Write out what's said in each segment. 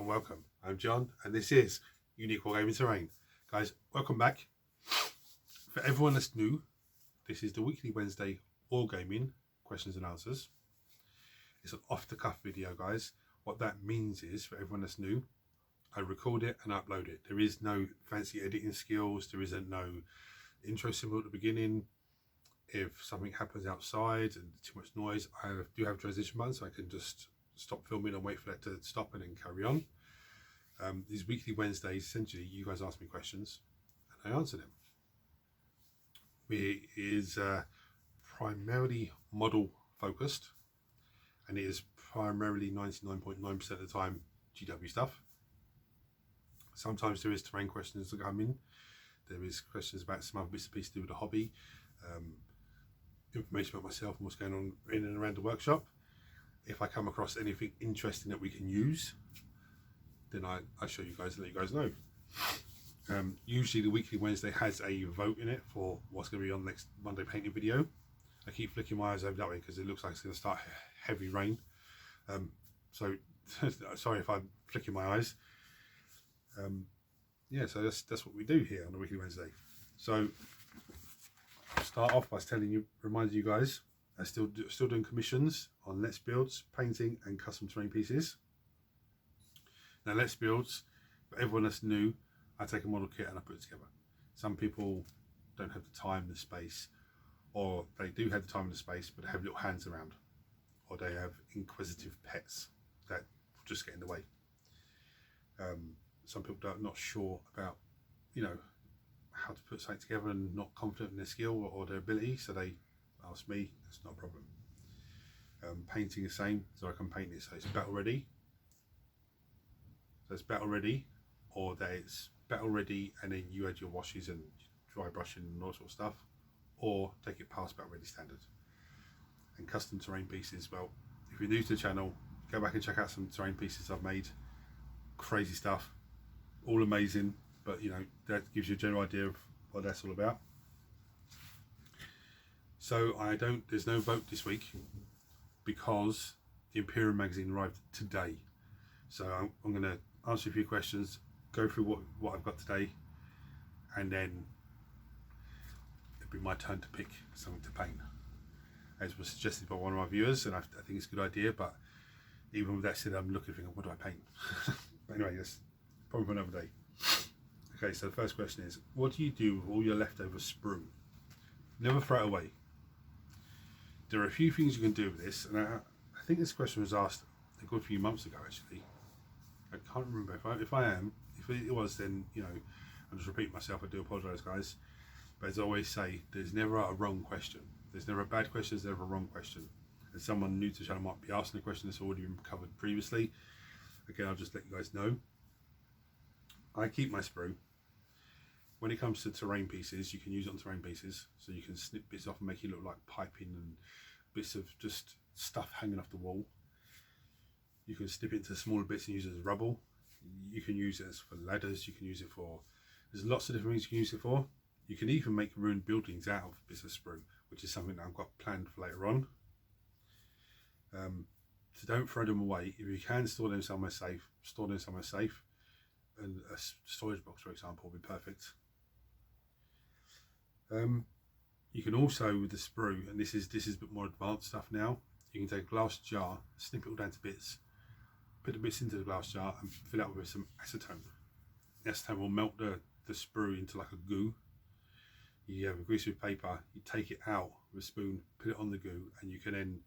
and welcome. I'm John and this is Unique Wargaming Terrain. Guys, welcome back. For everyone that's new, this is the weekly Wednesday Wargaming questions and answers. It's an off-the-cuff video, guys. What that means is, for everyone that's new, I record it and upload it. There is no fancy editing skills. There isn't no intro symbol at the beginning. If something happens outside and too much noise, I do have a transition button, so I can just stop filming and wait for that to stop and then carry on. These weekly Wednesdays, essentially, you guys ask me questions and I answer them. It is primarily model focused, and it is primarily 99.9% of the time GW stuff. Sometimes there is terrain questions that come in. There is questions about some other bits and pieces to do with the hobby, information about myself and what's going on in and around the workshop. If I come across anything interesting that we can use, then I show you guys and let you guys know. Usually the weekly Wednesday has a vote in it for what's going to be on next Monday painting video. I keep flicking my eyes over that way because it looks like it's going to start heavy rain. So sorry if I'm flicking my eyes. Yeah, so that's what we do here on the weekly Wednesday. So I'll start off by reminding you guys, I'm still doing commissions on Let's Builds, painting and custom terrain pieces. Now Let's Builds, for everyone that's new, I take a model kit and I put it together. Some people don't have the time, the space, or they do have the time and the space, but they have little hands around, or they have inquisitive pets that just get in the way. Some people are not sure about, how to put something together and not confident in their skill or their ability, so they ask me. That's not a problem. Painting the same, so I can paint it so it's battle ready. So it's battle ready, or that it's battle ready and then you add your washes and dry brushing and all sort of stuff, or take it past battle ready standard. And custom terrain pieces, well, if you're new to the channel, go back and check out some terrain pieces I've made. Crazy stuff, all amazing, but that gives you a general idea of what that's all about. So there's no vote this week because the Imperium magazine arrived today. So I'm going to answer a few questions, go through what I've got today, and then it'll be my turn to pick something to paint, as was suggested by one of my viewers, and I think it's a good idea. But even with that said, I'm looking thinking, what do I paint? But anyway, that's probably for another day. Okay, so the first question is, what do you do with all your leftover sprue? Never throw it away. There are a few things you can do with this, and I think this question was asked a good few months ago, actually. I can't remember. If it was, then I'm just repeating myself. I do apologise, guys. But as I always say, there's never a wrong question. There's never a bad question. There's never a wrong question. And someone new to the channel might be asking a question that's already been covered previously. Again, I'll just let you guys know. I keep my sprue. When it comes to terrain pieces, you can use it on terrain pieces, so you can snip bits off and make it look like piping and bits of just stuff hanging off the wall. You can snip it into smaller bits and use it as rubble. You can use it for ladders. You can use it for, there's lots of different things you can use it for. You can even make ruined buildings out of bits of sprue, which is something that I've got planned for later on. So don't throw them away. If you can store them somewhere safe, store them somewhere safe. And a storage box, for example, will be perfect. You can also, with the sprue, and this is a bit more advanced stuff now, you can take a glass jar, snip it all down to bits, put the bits into the glass jar and fill it up with some acetone. The acetone will melt the sprue into like a goo. You have a greaseproof paper, you take it out with a spoon, put it on the goo, and you can then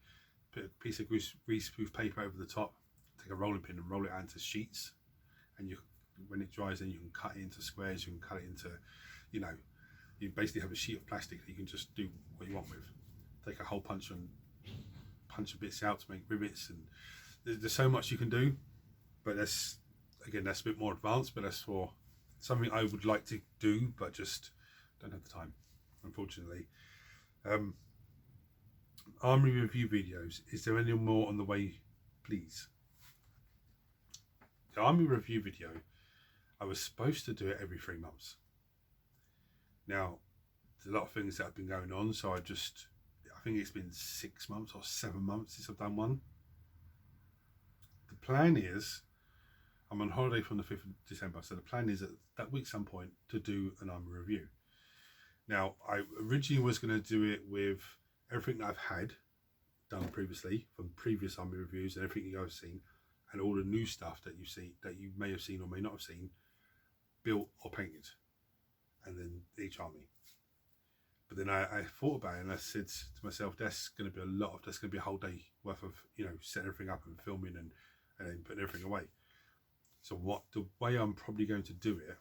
put a piece of greaseproof paper over the top, take a rolling pin and roll it out into sheets, and when it dries, then you can cut it into squares. You can cut it into, you basically have a sheet of plastic that you can just do what you want with. Take a hole punch and punch the bits out to make rivets, and there's so much you can do. But that's a bit more advanced, but that's for something I would like to do, but just don't have the time, unfortunately. Army review videos. Is there any more on the way, please? The army review video, I was supposed to do it every 3 months. Now, there's a lot of things that have been going on, so I think it's been 6 months or 7 months since I've done one. The plan is, I'm on holiday from the 5th of December, so the plan is at that week some point to do an army review. Now, I originally was going to do it with everything that I've had done previously from previous army reviews and everything you guys have seen, and all the new stuff that you see, that you may have seen or may not have seen, built or painted, and then each army. But then I thought about it and I said to myself, that's going to be that's going to be a whole day worth of, you know, setting everything up and filming and then putting everything away. So the way I'm probably going to do it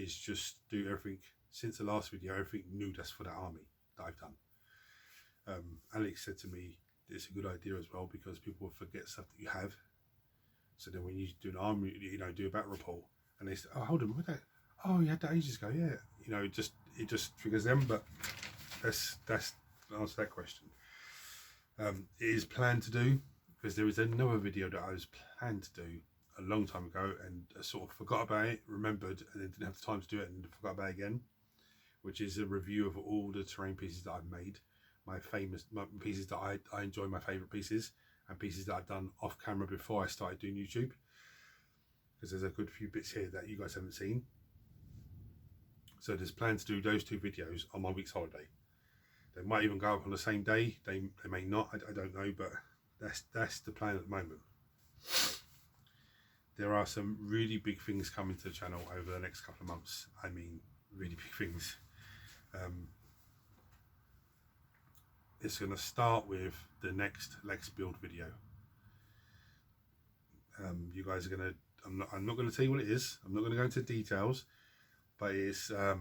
is just do everything, since the last video, everything new that's for that army that I've done. Alex said to me, it's a good idea as well, because people will forget stuff that you have. So then when you do an army, you know, do a battle report, and they say, oh, hold on, what that? Oh, you had that ages ago, yeah. You know, it just triggers them. But that's answer that question. It is planned to do, because there is another video that I was planned to do a long time ago, and I sort of forgot about it, remembered, and then didn't have the time to do it, and forgot about it again, which is a review of all the terrain pieces that I've made, my pieces that I enjoy, my favourite pieces, and pieces that I've done off camera before I started doing YouTube, because there's a good few bits here that you guys haven't seen. So there's plans to do those 2 videos on my week's holiday. They might even go up on the same day, they may not, I don't know, but that's the plan at the moment. There are some really big things coming to the channel over the next couple of months. I mean, really big things. It's going to start with the next Lex build video. You guys are going to, I'm not going to tell you what it is. I'm not going to go into details, but it's, I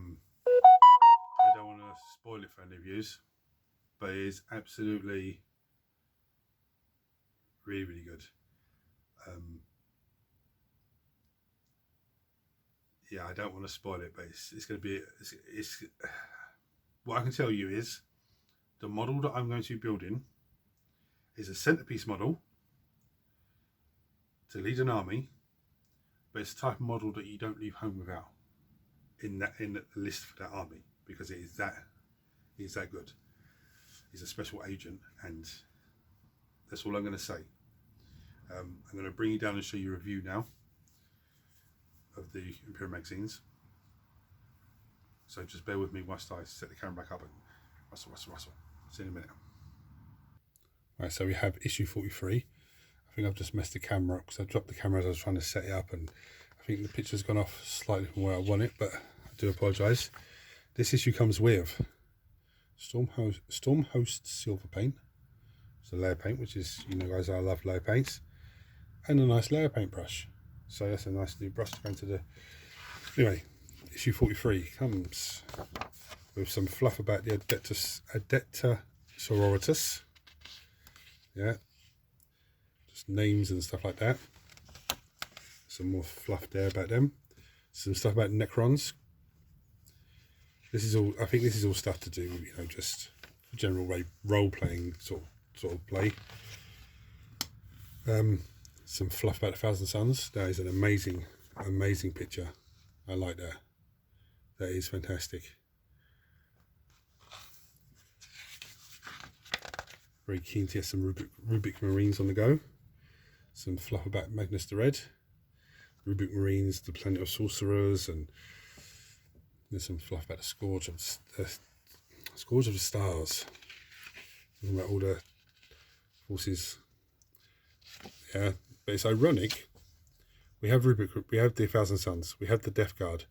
don't want to spoil it for any of you, but it is absolutely really, really good. Yeah, I don't want to spoil it, but it's going to be, it's what I can tell you is the model that I'm going to be building is a centerpiece model to lead an army, but it's the type of model that you don't leave home without in the list for that army, because it is that good. He's a special agent, and that's all I'm going to say. I'm going to bring you down and show you a review now of the Imperium magazines. So just bear with me whilst I set the camera back up and rustle. See you in a minute. Right, so we have issue 43. I think I've just messed the camera up because I dropped the camera as I was trying to set it up, and I think the picture's gone off slightly from where I want it, but I do apologise. This issue comes with Stormhost Silver Paint. It's a layer paint, which is, you know guys, I love layer paints, and a nice layer paint brush. So that's a nice new brush to go into the... Anyway, issue 43 comes with some fluff about the Adepta Sororitas. Yeah, just names and stuff like that. Some more fluff there about them. Some stuff about Necrons. This is all, I think this is all stuff to do, you know, just general role-playing sort of play. Some fluff about the Thousand Suns. That is an amazing picture. I like that. That is fantastic. Very keen to get some Rubik Marines on the go. Some fluff about Magnus the Red. Rubik Marines, the Planet of Sorcerers, and there's some fluff about the Scourge of the Stars. Talking about all the forces. Yeah, but it's ironic. We have Rubik, we have the Thousand Suns, we have the Death Guard,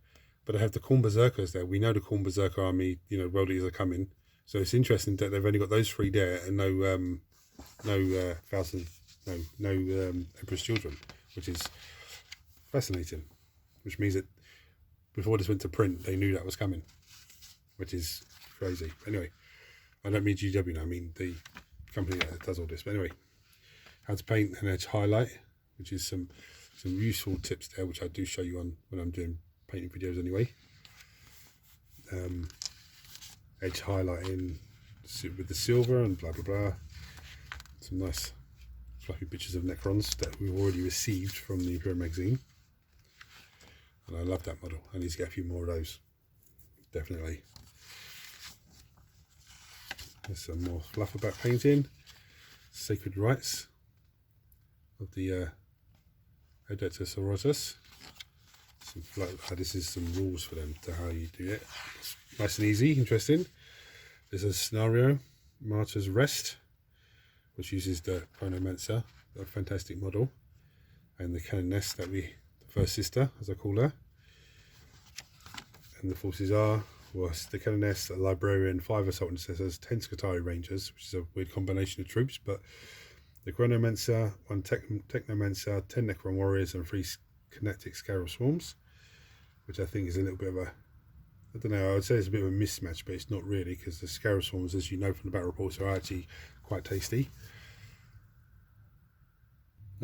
but I have the Khorne Berserkers there. We know the Khorne Berserker army, you know, World Eaters are coming. So it's interesting that they've only got those 3 there and no Emperor's Children, which is fascinating. Which means that before this went to print, they knew that was coming, which is crazy. Anyway, I don't mean GW now, I mean the company that does all this. But anyway, how to paint and edge highlight, which is some useful tips there, which I do show you on when I'm doing painting videos anyway. Edge highlighting with the silver and blah blah blah. Some nice fluffy pictures of Necrons that we've already received from the Imperium magazine, and I love that model. I need to get a few more of those, definitely. There's some more fluff about painting. Sacred rites of the Adeptus Sororitas. This is some rules for them to how you do it. It's nice and easy, interesting. There's a scenario, Martyr's Rest, which uses the Chronomancer, a fantastic model, and the Canoness, the first sister, as I call her. And the forces are, well, the Canoness, a Librarian, 5 Assault Intercessors, 10 Skitarii Rangers, which is a weird combination of troops, but the Chronomancer, 1 Technomancer, 10 Necron Warriors, and 3 Kinetic Scarab Swarms, which I think is a little bit of a, I don't know, I would say it's a bit of a mismatch, but it's not really, because the Scarab Swarms, as you know from the battle reports, are actually quite tasty.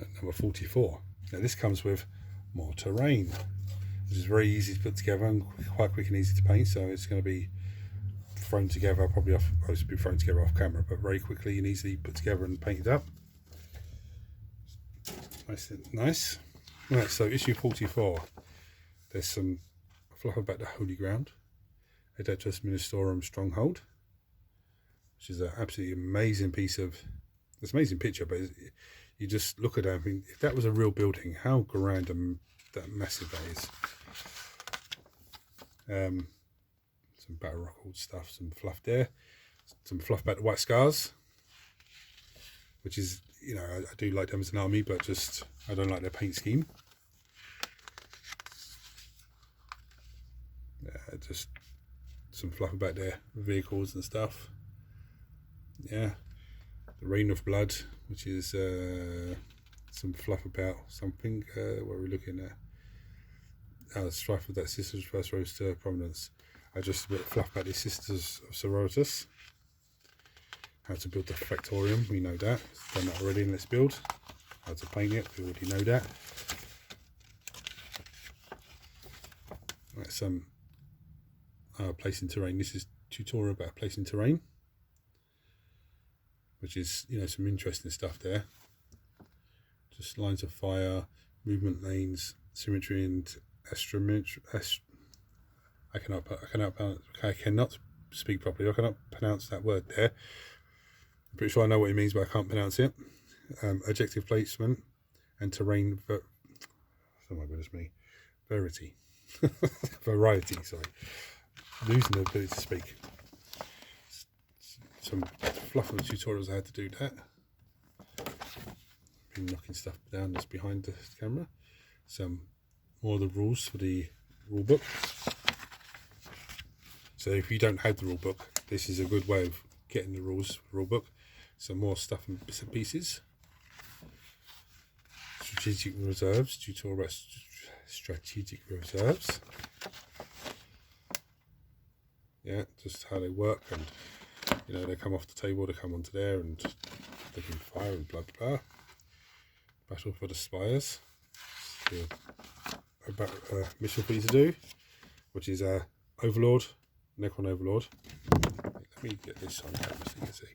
At number 44. Now this comes with more terrain, which is very easy to put together and quite quick and easy to paint, so it's going to be thrown together, probably off, well, it's be thrown together off camera, but very quickly and easily put together and painted up. Nice. Right, so issue 44. There's some fluff about the Holy Ground, Adeptus Ministorum Stronghold, which is an absolutely amazing piece of, it's an amazing picture, but you just look at that and think, if that was a real building, how grand and that massive that is. Some battle record stuff, some fluff there, some fluff about the White Scars, which is, you know, I do like them as an army, but just I don't like their paint scheme. Just some fluff about their vehicles and stuff. Yeah, the Reign of Blood, which is some fluff about something. What are we looking at? Strife of that Sisters first rose to prominence. Just a bit of fluff about the Sisters of Sororitas. How to build the Factorium, we know that. Done that already in Let's Build. How to paint it, we already know that. Right, some placing terrain. This is tutorial about placing terrain, which is, you know, some interesting stuff there. Just lines of fire, movement lanes, symmetry and astrometry. I cannot speak properly. I cannot pronounce that word there. I'm pretty sure I know what it means, but I can't pronounce it. Objective placement and terrain. Oh my goodness me, variety. Variety. Sorry, losing the ability to speak. Some fluff of tutorials I had to do that. Been knocking stuff down just behind the camera. Some more of the rules for the rule book. So if you don't have the rule book, this is a good way of getting the rules for the rule book. Some more stuff and bits and pieces. Strategic reserves, tutorial about strategic reserves. Yeah, just how they work, and you know, they come off the table, they come onto there, and they can fire and blah blah blah. Battle for the Spires. A mission for you to do, which is Overlord, Necron Overlord. Let me get this on camera so you can see.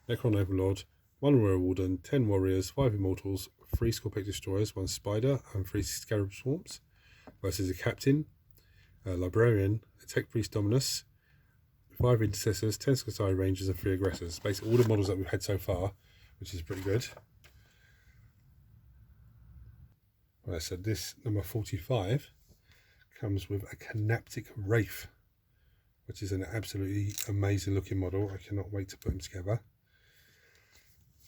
Necron Overlord, 1 Royal Warden, 10 Warriors, 5 Immortals, 3 Scorpic Destroyers, 1 Spider, and 3 Scarab Swarms, versus a Captain, a Librarian, a Tech Priest Dominus, 5 Intercessors, 10 Skitarii Rangers, and 3 Aggressors. Basically all the models that we've had so far, which is pretty good. Right, so this number 45 comes with a Canaptic Wraith, which is an absolutely amazing looking model. I cannot wait to put them together.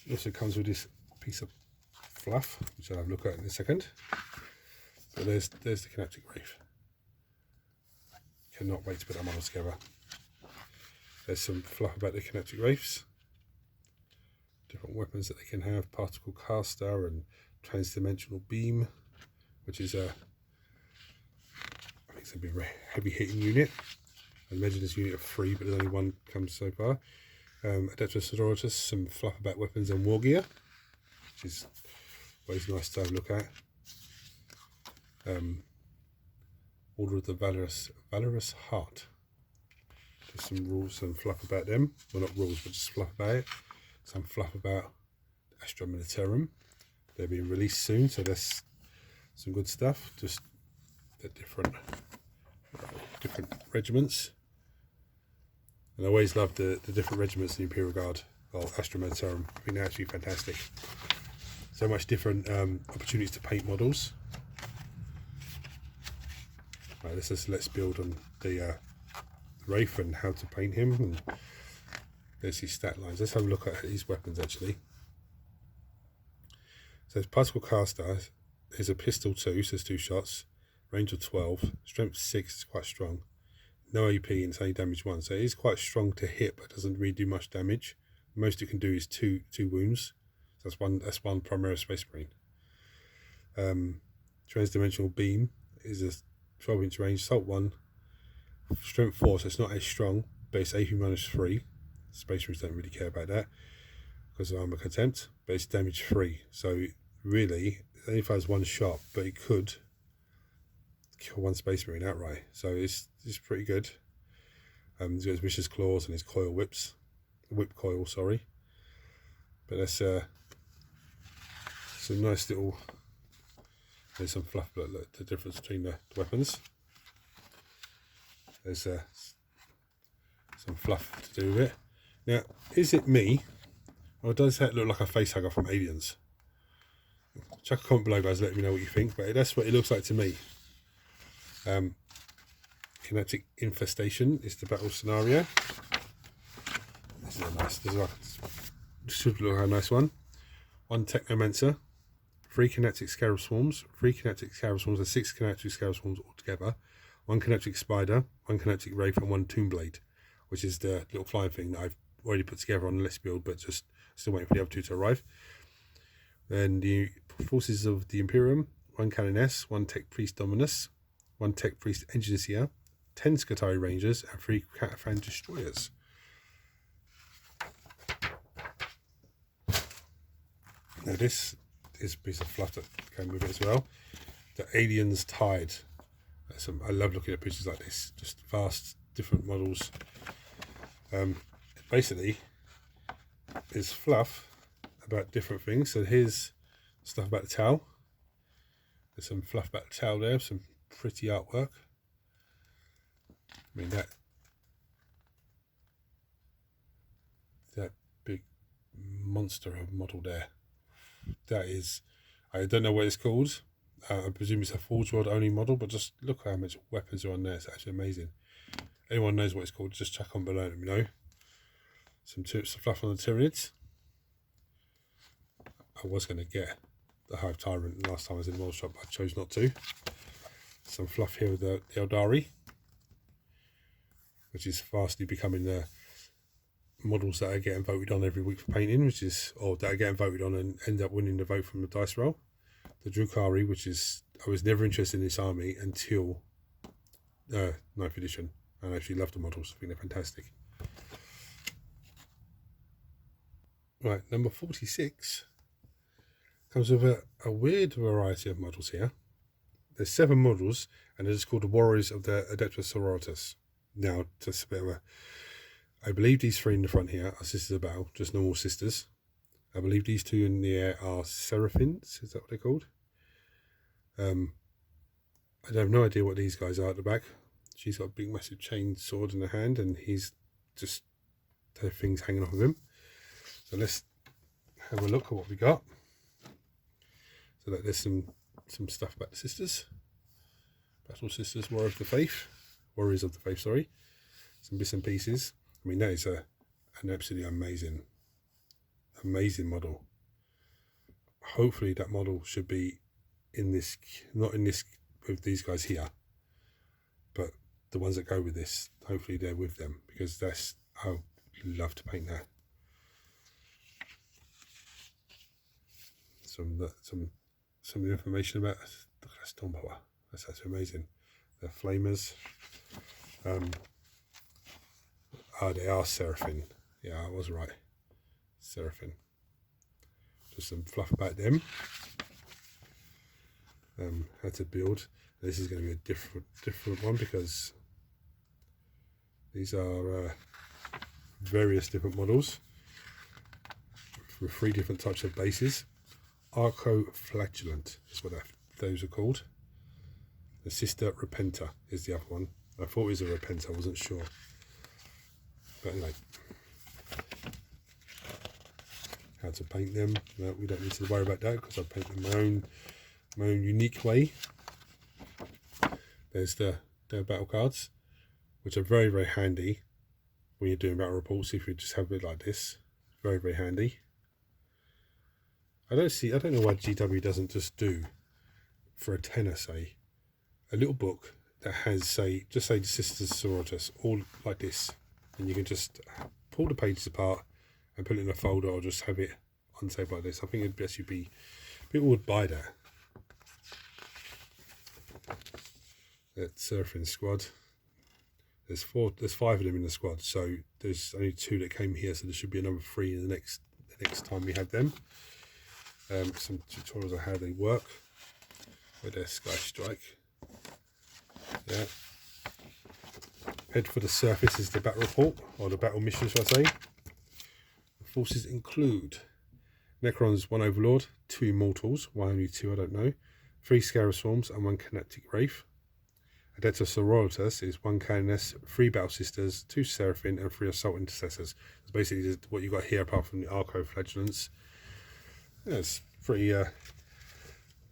It also comes with this piece of fluff, which I'll have a look at in a second. But there's the Canaptic Wraith. Cannot wait to put that model together. There's some fluff about the Canaptic Wraiths. Different weapons that they can have, Particle Caster and Transdimensional Beam, which is I think it's a bit heavy hitting unit. I imagine this unit of 3, but there's only 1 comes so far. Adeptus Sororitas, some fluff about weapons and war gear, which is always nice to have a look at. Order of the Valorous Heart. Just some rules and fluff about them. Well, not rules, but just fluff about it. Some fluff about Astra Militarum. They're being released soon, so that's some good stuff. Just the different regiments. And I always love the different regiments in the Imperial Guard of Astra Militarum. I think they're actually fantastic. so much different opportunities to paint models. Right, let's build on the Wraith and how to paint him, and there's his stat lines. Let's have a look at his weapons actually. So his particle caster is a pistol 2, so it's 2 shots, range of 12, strength 6 is quite strong, no AP and it's only damage 1, so it is quite strong to hit but doesn't really do much damage. Most it can do is two wounds, so that's one primary Space Marine. Transdimensional beam is a 12-inch range, assault 1, strength 4, so it's not as strong, but it's AP -3. Space Marines don't really care about that because of armor contempt, but it's damage 3, so really it only fires 1 shot, but it could kill 1 Space Marine outright, so it's pretty good. He's got his vicious claws and his coil whips, whip coil, sorry. But that's some nice little. There's some fluff, but look, the difference between the weapons. There's some fluff to do with it. Now, is it me, or does that look like a face hugger from Aliens? Chuck a comment below, guys, let me know what you think, but that's what it looks like to me. Kinetic Infestation is the battle scenario. This should look like a nice one. 1 Technomancer, 3 Kinetic Scarab Swarms, 3 Kinetic Scarab Swarms, and 6 Kinetic Scarab Swarms altogether. 1 Kinetic Spider, 1 Kinetic Wraith, and 1 Tomb Blade, which is the little flying thing that I've already put together on the list build, but just still waiting for the other 2 to arrive. Then the forces of the Imperium: 1 Canoness, 1 Tech Priest Dominus, 1 Tech Priest Engineer, 10 Skitarii Rangers, and 3 Cataphan Destroyers. Now this is a piece of fluff that came with it as well. The Aliens Tide. I love looking at pictures like this, just vast different models. Basically, there's fluff about different things. So here's stuff about the towel. There's some fluff about the towel there, some pretty artwork. I mean that big monster of model there. That is, I don't know what it's called. I presume it's a Forge World only model, but just look how much weapons are on there. It's actually amazing. Anyone knows what it's called, just chuck on below, let me know. Some fluff on the Tyranids. I was going to get the Hive Tyrant last time I was in the model shop, but I chose not to. Some fluff here with the Eldari, which is fastly becoming the models that are getting voted on every week for painting, or that are getting voted on and end up winning the vote from the dice roll. The Drukhari, which is, I was never interested in this army until 9th edition. I actually love the models, I think they're fantastic. Right, number 46 comes with a weird variety of models here. There's 7 models, and they're just called the Warriors of the Adeptus Sororitas. Now, just a bit of a, I believe these 3 in the front here are Sisters of Battle, just normal sisters. I believe these 2 in the air are Seraphins, is that what they're called? I have no idea what these guys are at the back. She's got a big massive chain sword in her hand, and he's just, her things hanging off of him. So let's have a look at what we got. So that there's some stuff about the sisters. Battle Sisters, Warriors of the Faith, sorry. Some bits and pieces. I mean, that is an absolutely amazing model. Hopefully that model should be in this, not in this with these guys here, but the ones that go with this, hopefully they're with them, because that's, I would love to paint that. Some information about the Stormpower. That's actually amazing. The Flamers. They are Seraphim. Yeah, I was right. Seraphim. Just some fluff about them. How to build. This is going to be a different one, because these are various different models with 3 different types of bases. Arco-Flagellant is what those are called. The Sister Repenter is the other one. I thought it was a Repenter, I wasn't sure. But anyway. how to paint them. No, we don't need to worry about that because I paint them my own unique way. There's the battle cards, which are very, very handy when you're doing battle reports. If you just have it like this, very, very handy. I don't know why GW doesn't just do, for a tenner, say, a little book that has, say the Sisters Sororitas, all like this, and you can just pull the pages apart and put it in a folder, or just have it on the table like this. I think it'd actually be, people would buy that. That Surfing squad. There's 5 of them in the squad, so there's only 2 that came here, so there should be another 3 in the next time we have them. Some tutorials on how they work with their Sky Strike. Yeah. Head for the surface is the battle report, or the battle mission, should I say. The forces include Necrons, 1 Overlord, 2 Immortals, why only 2 I don't know, 3 Scarab Swarms and 1 Kinetic Wraith. Adepta Sororitas is 1 Canoness, 3 Battle Sisters, 2 Seraphim and 3 Assault Intercessors. It's basically what you got here apart from the Arco Flagellants. Yeah, it's pretty, I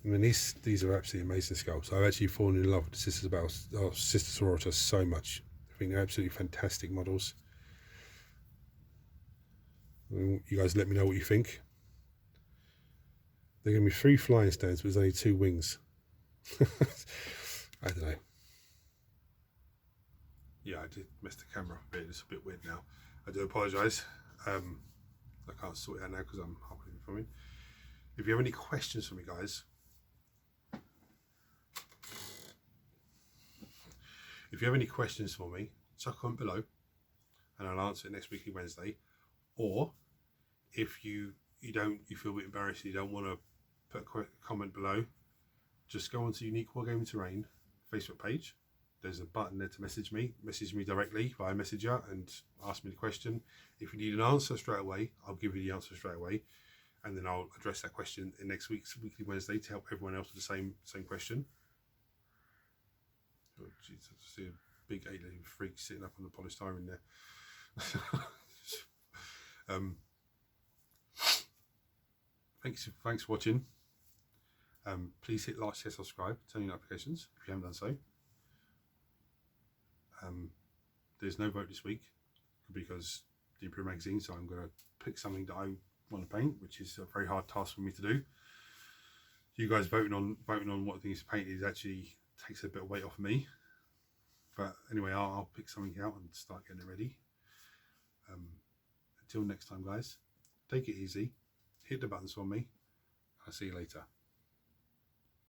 mean, these are absolutely amazing sculpts. I've actually fallen in love with the Sister Sororitas so much. I think they're absolutely fantastic models. I mean, you guys let me know what you think. They're going to be 3 flying stands, but there's only 2 wings. I don't know. Yeah, I did mess the camera up a bit. It's a bit weird now. I do apologise. I can't sort it out now because I'm halfway filming. If you have any questions for me, guys, chuck a comment below and I'll answer it next weekly Wednesday. Or if you feel a bit embarrassed, you don't want to put a comment below, just go onto Unique Wargaming Terrain Facebook page. There's a button there to message me directly via Messenger and ask me the question. If you need an answer straight away, I'll give you the answer straight away, and then I'll address that question in next week's Weekly Wednesday to help everyone else with the same question. Oh, geez, I see a big alien freak sitting up on the polystyrene there. Thanks for watching. Please hit like, share, subscribe, turn on notifications if you haven't done so. There's no vote this week because the Imperium magazine, so I'm going to pick something that I want to paint, which is a very hard task for me to do. You guys voting on what things to paint is actually takes a bit of weight off me. But anyway, I'll pick something out and start getting it ready. Until next time, guys, take it easy, hit the buttons for me. I'll see you later.